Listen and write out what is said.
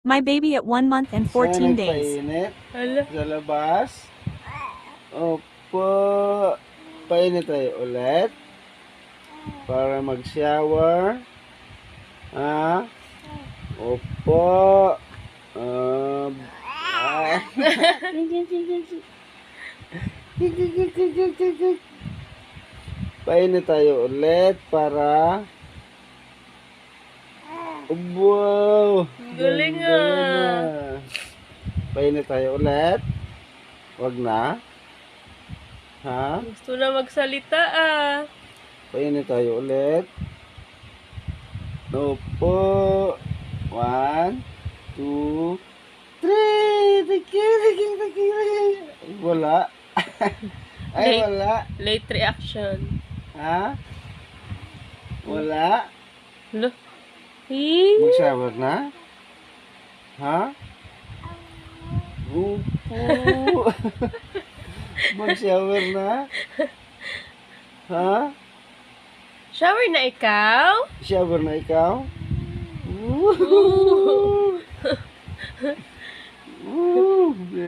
My baby at 1 month and 14 days. Painit Hala. sa labas. Opo. Painit tayo ulit. Para mag-shower. Ha? Opo. Painit tayo ulit para wow! Galing Ganda ah. na. Painit tayo ulit. Wag na. Ha? Gusto na magsalita ah. Painit tayo ulit. Opo. 1, 2, 3. Thank you. Wala. Ay, Late. wala. Late reaction. Ha? Wala. Hala. Eh. Mag-shower na? Ha? Opo. Mag-shower na? Ha? Shower na ikaw? Shower na ikaw? Ooh.